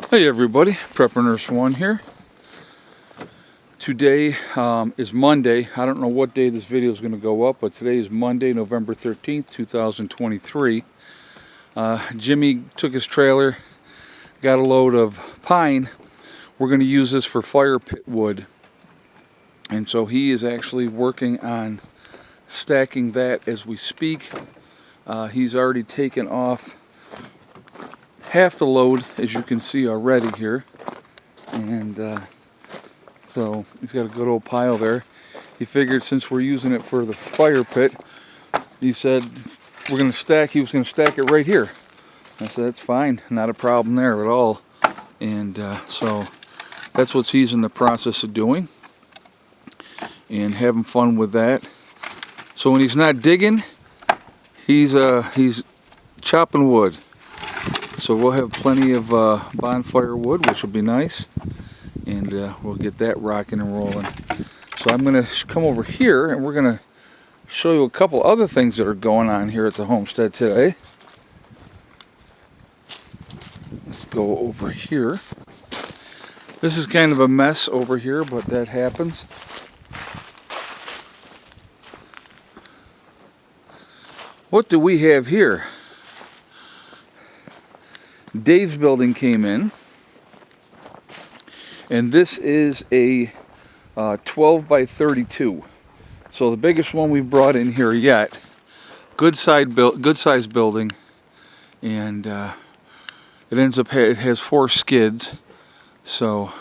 Hey everybody, Prepper Nurse 1 here. Today is Monday. I don't know what day this video is going to go up, but today is Monday, November 13th, 2023. Jimmy took his trailer, got a load of pine. We're going to use this for fire pit wood. And so he is actually working on stacking that as we speak. He's already taken off half the load, as you can see already here, and so he's got a good old pile there. He figured since we're using it for the fire pit, he said he was going to stack it right here. I said that's fine, not a problem there at all. And so that's what he's in the process of doing and having fun with that. So when he's not digging, he's chopping wood. So we'll have plenty of bonfire wood, which will be nice, and we'll get that rocking and rolling. So I'm going to come over here, and we're going to show you a couple other things that are going on here at the homestead today. Let's go over here. This is kind of a mess over here, but that happens. What do we have here? Dave's building came in, and this is a 12 by 32. So the biggest one we've brought in here yet. Good size building, and it has 4 skids. So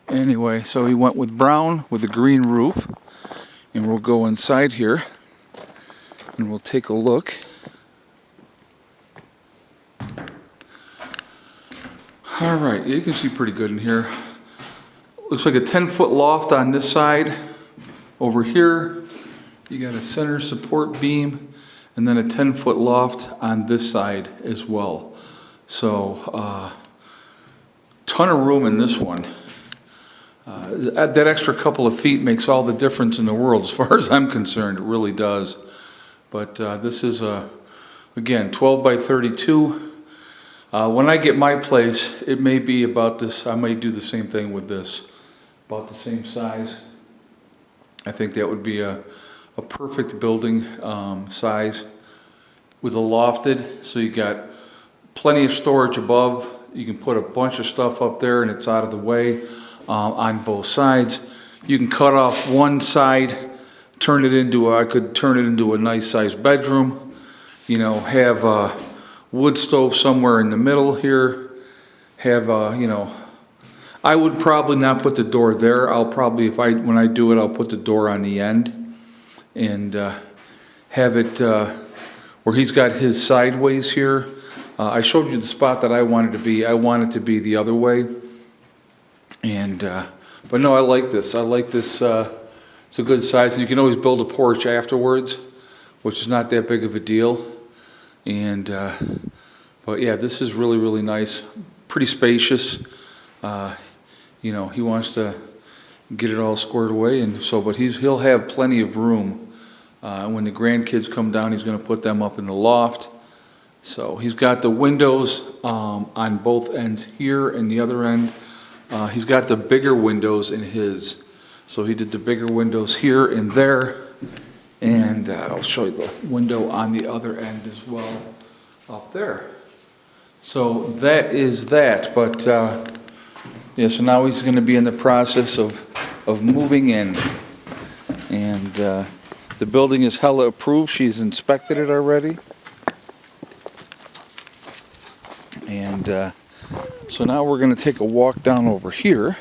anyway, so he went with brown with a green roof, and we'll go inside here and we'll take a look. Alright, you can see pretty good in here. Looks like a 10-foot loft on this side. Over here, you got a center support beam, and then a 10-foot loft on this side as well. So, ton of room in this one. That extra couple of feet makes all the difference in the world as far as I'm concerned. It really does. But this is, again, 12 by 32. When I get my place, it may be about this. I may do the same thing with this. About the same size. I think that would be a perfect building size with a lofted. So you got plenty of storage above. You can put a bunch of stuff up there and it's out of the way on both sides. You can cut off one side. I could turn it into a nice sized bedroom, you know, have a wood stove somewhere in the middle here, have you know, I would probably not put the door there. I'll probably, when I do it, I'll put the door on the end and have it where he's got his sideways here. I showed you the spot that I wanted to be. I want it to be the other way. And but no, I like this. It's a good size, and you can always build a porch afterwards, which is not that big of a deal. And but yeah, this is really, really nice, pretty spacious. You know, he wants to get it all squared away, and so, but he'll have plenty of room. When the grandkids come down, he's going to put them up in the loft. So he's got the windows on both ends here, and the other end, he's got the bigger windows in his. So he did the bigger windows here and there, and I'll show you the window on the other end as well up there. So that is that, but yeah, so now he's going to be in the process of moving in, and the building is hella approved. She's inspected it already, and so now we're going to take a walk down over here.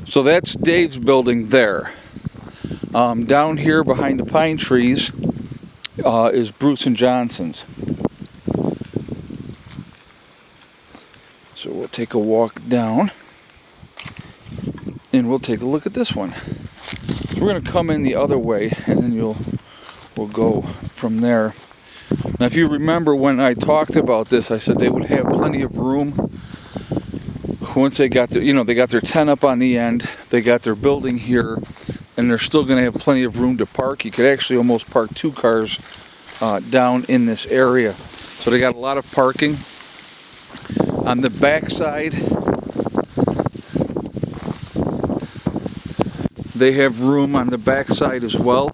So that's Dave's building there. Down here behind the pine trees is Bruce and Johnson's. So we'll take a walk down and we'll take a look at this one. So we're going to come in the other way, and then we'll go from there. Now, if you remember when I talked about this, I said they would have plenty of room once they got their, they got their tent up on the end, they got their building here, and they're still going to have plenty of room to park. You could actually almost park 2 cars down in this area. So they got a lot of parking. On the back side, they have room on the back side as well.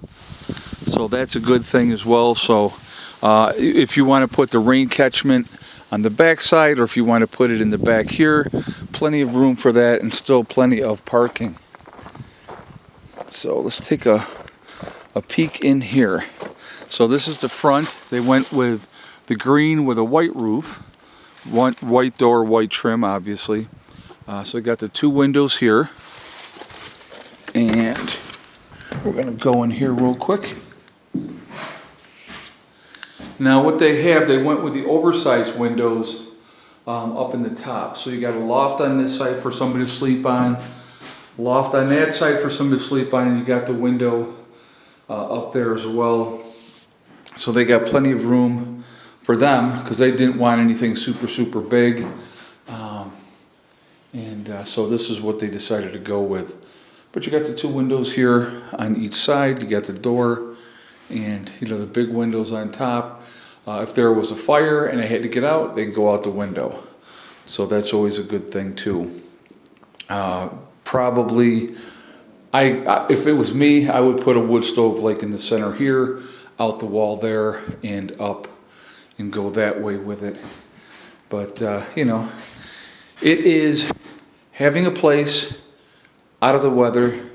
So that's a good thing as well. So if you want to put the rain catchment on the back side, or if you want to put it in the back here, plenty of room for that and still plenty of parking. So let's take a peek in here. So this is the front. They went with the green with a white roof, white door, white trim, obviously. So they got the 2 windows here, and we're gonna go in here real quick. Now what they have, they went with the oversized windows up in the top. So you got a loft on this side for somebody to sleep on, loft on that side for somebody to sleep on, and you got the window up there as well. So they got plenty of room for them because they didn't want anything super big. So this is what they decided to go with. But you got the 2 windows here on each side. You got the door and the big windows on top. If there was a fire and they had to get out, they can go out the window. So that's always a good thing too. Probably, if it was me, I would put a wood stove like in the center here, out the wall there, and up, and go that way with it. But it is having a place out of the weather,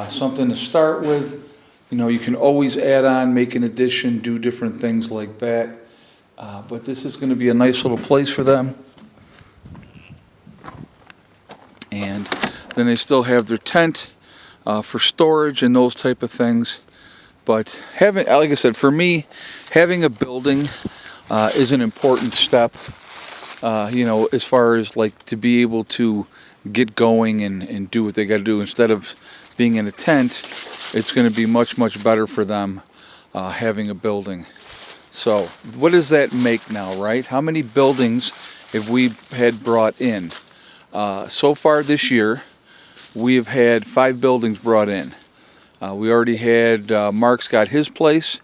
something to start with. You can always add on, make an addition, do different things like that. But this is going to be a nice little place for them. And then they still have their tent for storage and those type of things. But like I said, for me, having a building is an important step. As far as like to be able to get going and do what they got to do instead of being in a tent. It's going to be much better for them having a building. So what does that make now, right? How many buildings have we had brought in? So far this year, we have had 5 buildings brought in. We already had, Mark's got his place,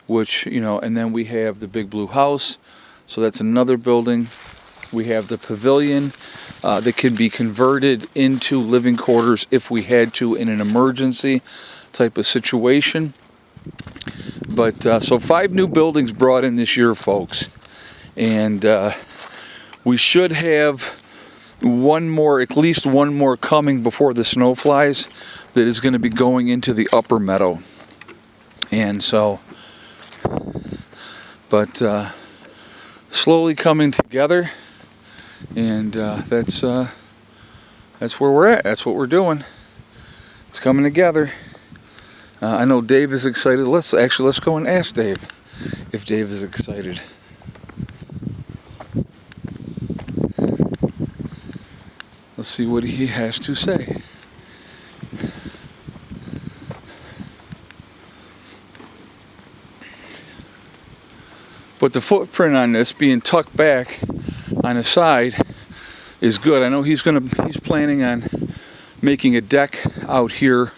which, and then we have the Big Blue House. So that's another building. We have the pavilion that can be converted into living quarters if we had to in an emergency type of situation. But so 5 new buildings brought in this year, folks. And we should have at least one more coming before the snow flies, that is going to be going into the upper meadow. And so, but slowly coming together, and that's where we're at. That's what we're doing. It's coming together. I know Dave is excited. Let's go and ask Dave if Dave is excited. Let's see what he has to say. But the footprint on this being tucked back on the side is good. I know he's planning on making a deck out here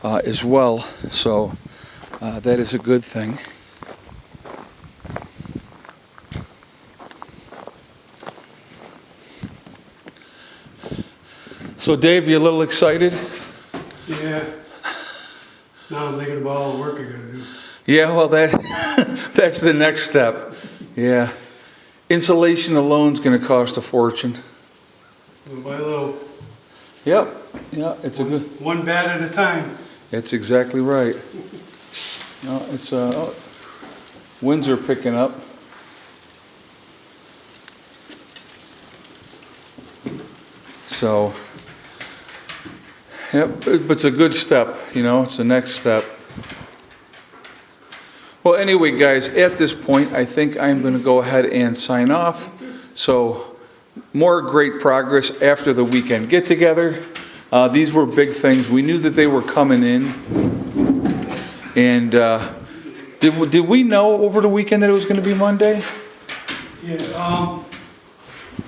as well. So that is a good thing. So Dave, you a little excited? Yeah. Now I'm thinking about all the work I gotta do. Yeah, well that's the next step. Yeah. Insulation alone is going to cost a fortune. Little by little. Yep. Yeah, it's a good. One bat at a time. That's exactly right. No, it's winds are picking up. So, yep, but it's a good step, it's the next step. Well, anyway, guys, at this point, I think I'm going to go ahead and sign off. So, more great progress after the weekend get-together. These were big things. We knew that they were coming in. And did we know over the weekend that it was going to be Monday? Yeah,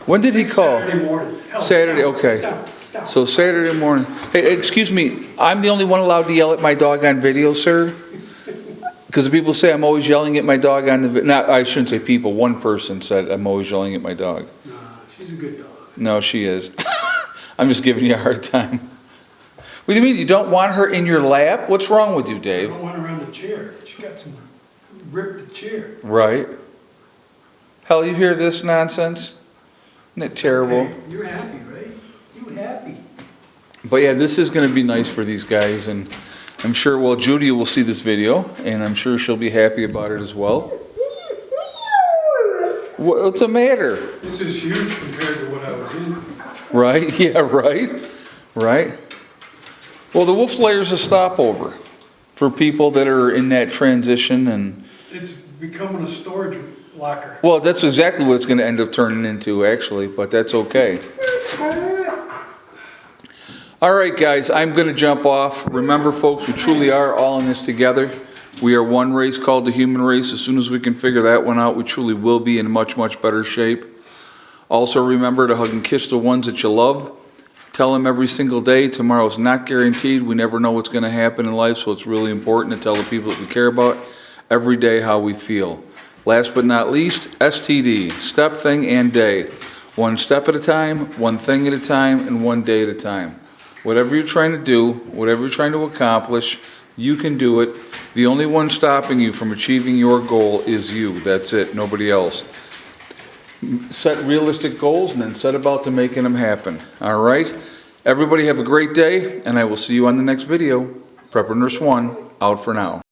When did he call? Saturday morning. Hell, Saturday, down, okay. down. So Saturday morning. Hey, excuse me, I'm the only one allowed to yell at my dog on video, sir? Because people say I'm always yelling at my dog on the no, I shouldn't say people. One person said I'm always yelling at my dog. Nah, she's a good dog. No, she is. I'm just giving you a hard time. What do you mean? You don't want her in your lap? What's wrong with you, I Dave? don't want her on the chair. She got some, ripped the chair. Right. Hell, you hear this nonsense? Isn't it terrible? Okay, you're happy, right? You happy. But yeah, this is going to be nice for these guys, and I'm sure, well, Judy will see this video, and I'm sure she'll be happy about it as well. What's the matter? This is huge compared to what I was in. Right? Yeah, right? Right? Well, the Wolf Slayer's a stopover for people that are in that transition, and It's becoming a storage locker. well, that's exactly what it's going to end up turning into, actually, but that's okay. All right, guys, I'm going to jump off. Remember, folks, we truly are all in this together. We are one race called the human race. As soon as we can figure that one out, we truly will be in much, much better shape. Also, remember to hug and kiss the ones that you love. Tell them every single day, tomorrow's not guaranteed. We never know what's going to happen in life, so it's really important to tell the people that we care about every day how we feel. Last but not least, STD, step, thing, and day. One step at a time, one thing at a time, and one day at a time. Whatever you're trying to do, whatever you're trying to accomplish, you can do it. The only one stopping you from achieving your goal is you. That's it, nobody else. Set realistic goals and then set about to making them happen. All right? Everybody have a great day, and I will see you on the next video. Prepper Nurse 1, out for now.